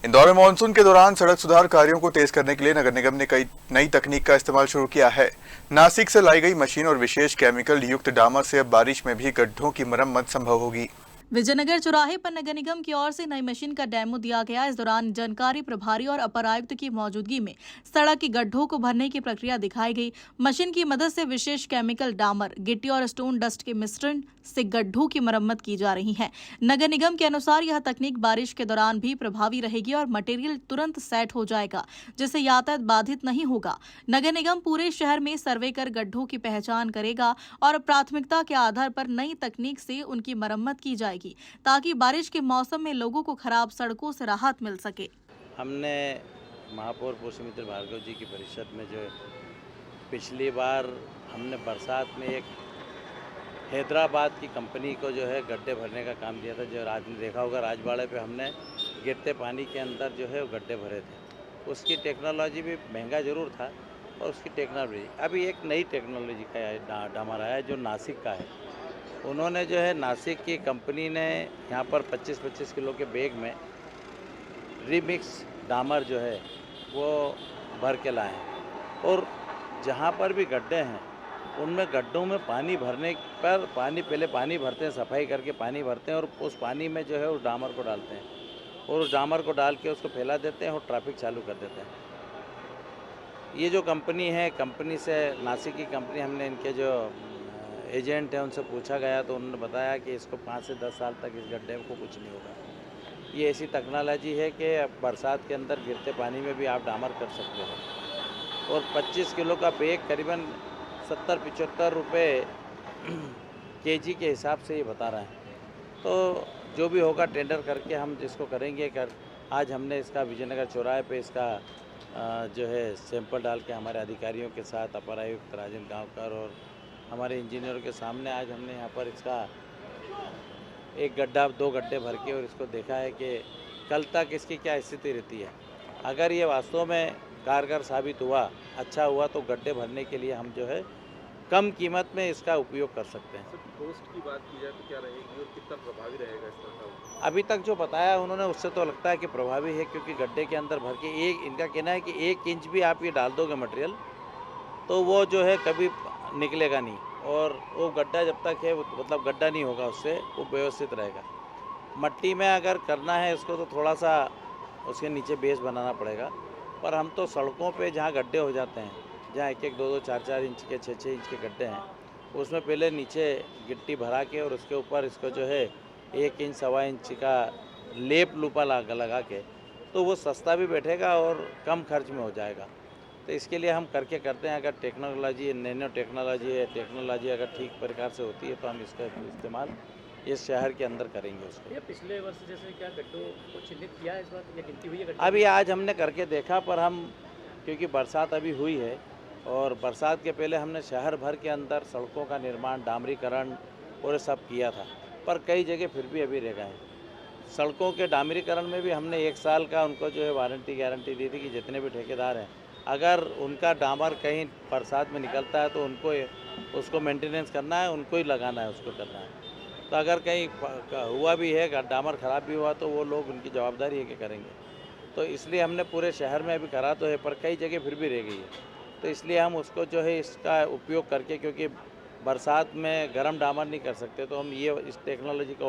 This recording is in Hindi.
इंदौर में मानसून के दौरान सड़क सुधार कार्यों को तेज करने के लिए नगर निगम ने कई नई तकनीक का इस्तेमाल शुरू किया है। नासिक से लाई गई मशीन और विशेष केमिकल युक्त डामर से अब बारिश में भी गड्ढों की मरम्मत संभव होगी। विजयनगर चौराहे पर नगर निगम की ओर से नई मशीन का डेमो दिया गया। इस दौरान जानकारी प्रभारी और अपर आयुक्त की मौजूदगी में सड़क के गड्ढों को भरने की प्रक्रिया दिखाई गई। मशीन की मदद से विशेष केमिकल डामर, गिट्टी और स्टोन डस्ट के मिश्रण से गड्ढों की मरम्मत की जा रही है। नगर निगम के अनुसार यह तकनीक बारिश के दौरान भी प्रभावी रहेगी और मटेरियल तुरंत सेट हो जाएगा, जिससे यातायात बाधित नहीं होगा। नगर निगम पूरे शहर में सर्वे कर गड्ढों की पहचान करेगा और प्राथमिकता के आधार पर नई तकनीक से उनकी मरम्मत की जाएगी, ताकि बारिश के मौसम में लोगों को खराब सड़कों से राहत मिल सके। हमने महापौर पुष्पमित्र भार्गव जी की परिषद में जो पिछली बार हमने बरसात में एक हैदराबाद की कंपनी को जो है गड्ढे भरने का काम दिया था। जो आपने देखा होगा राजबाड़े पे हमने गिरते पानी के अंदर जो है वो गड्ढे भरे थे। उसकी टेक्नोलॉजी भी महंगा ज़रूर था और उसकी टेक्नोलॉजी अभी एक नई टेक्नोलॉजी का डामर आया है जो नासिक का है। उन्होंने जो है नासिक की कंपनी ने यहाँ पर 25-25 किलो के बैग में रीमिक्स डामर जो है वो भर के लाए हैं और जहाँ पर भी गड्ढे हैं उनमें गड्ढों में पानी भरने पर पहले पानी भरते हैं, सफाई करके पानी भरते हैं और उस पानी में जो है उस डामर को डालते हैं और उस डामर को डाल के उसको फैला देते हैं और ट्रैफिक चालू कर देते हैं। ये जो कंपनी है, कंपनी से नासिक की कंपनी, हमने इनके जो एजेंट हैं उनसे पूछा गया तो उन्होंने बताया कि इसको 5 से 10 साल तक इस गड्ढे को कुछ नहीं होगा। ये ऐसी टेक्नोलॉजी है कि बरसात के अंदर गिरते पानी में भी आप डामर कर सकते हो और 25 किलो का बैग करीबन 70-75 रुपये केजी के हिसाब से ये बता रहे हैं। तो जो भी होगा टेंडर करके हम जिसको करेंगे आज हमने इसका विजयनगर चौराहे पे इसका जो है सैंपल डाल के हमारे अधिकारियों के साथ अपर आयुक्त राजेंद्र गांवकर और हमारे इंजीनियरों के सामने आज हमने यहाँ पर इसका एक गड्ढा 2 गड्ढे भर के और इसको देखा है कि कल तक इसकी क्या स्थिति रहती है। अगर ये वास्तव में कारगर साबित हुआ, अच्छा हुआ, तो गड्ढे भरने के लिए हम जो है कम कीमत में इसका उपयोग कर सकते हैं। कॉस्ट की बात की जाए तो क्या रहेगी और कितना प्रभावी रहेगा इसका काम? अभी तक जो बताया उन्होंने उससे तो लगता है कि प्रभावी है, क्योंकि गड्ढे के अंदर भर के इनका कहना है कि 1 इंच भी आप ये डाल दोगे मटेरियल तो वो जो है कभी निकलेगा नहीं और वो गड्ढा जब तक है मतलब गड्ढा नहीं होगा, उससे वो व्यवस्थित रहेगा। मट्टी में अगर करना है इसको तो थोड़ा सा उसके नीचे बेस बनाना पड़ेगा, पर हम तो सड़कों पे जहाँ गड्ढे हो जाते हैं, जहाँ 1-1, 2-2, 4-4 इंच के 6-6 इंच के गड्ढे हैं, उसमें पहले नीचे गिट्टी भरा के और उसके ऊपर इसको जो है 1 इंच 1.25 इंच का लेप लूपा लगा के तो वो सस्ता भी बैठेगा और कम खर्च में हो जाएगा। तो इसके लिए हम करते हैं। अगर टेक्नोलॉजी नैनो टेक्नोलॉजी है, टेक्नोलॉजी अगर ठीक प्रकार से होती है तो हम इसका इस्तेमाल इस शहर के अंदर करेंगे उसको। ये पिछले वर्ष जैसे क्या गड्ढों को चिन्हित किया है इस बार या गिनती हुई है? अभी आज हमने करके देखा, पर हम क्योंकि बरसात अभी हुई है और बरसात के पहले हमने शहर भर के अंदर सड़कों का निर्माण, डामरीकरण और ये सब किया था, पर कई जगह फिर भी अभी रह गए हैं। सड़कों के डामरीकरण में भी हमने 1 साल का उनको जो है वारंटी गारंटी दी थी कि जितने भी ठेकेदार हैं, अगर उनका डामर कहीं बरसात में निकलता है तो उनको उसको मेंटेनेंस करना है, उनको ही लगाना है, उसको करना है। तो अगर कहीं हुआ भी है, डामर ख़राब भी हुआ तो वो लोग, उनकी जवाबदारी है कि करेंगे। तो इसलिए हमने पूरे शहर में अभी करा तो है, पर कई जगह फिर भी रह गई है। तो इसलिए हम उसको जो है इसका उपयोग करके, क्योंकि बरसात में गर्म डामर नहीं कर सकते, तो हम ये इस टेक्नोलॉजी का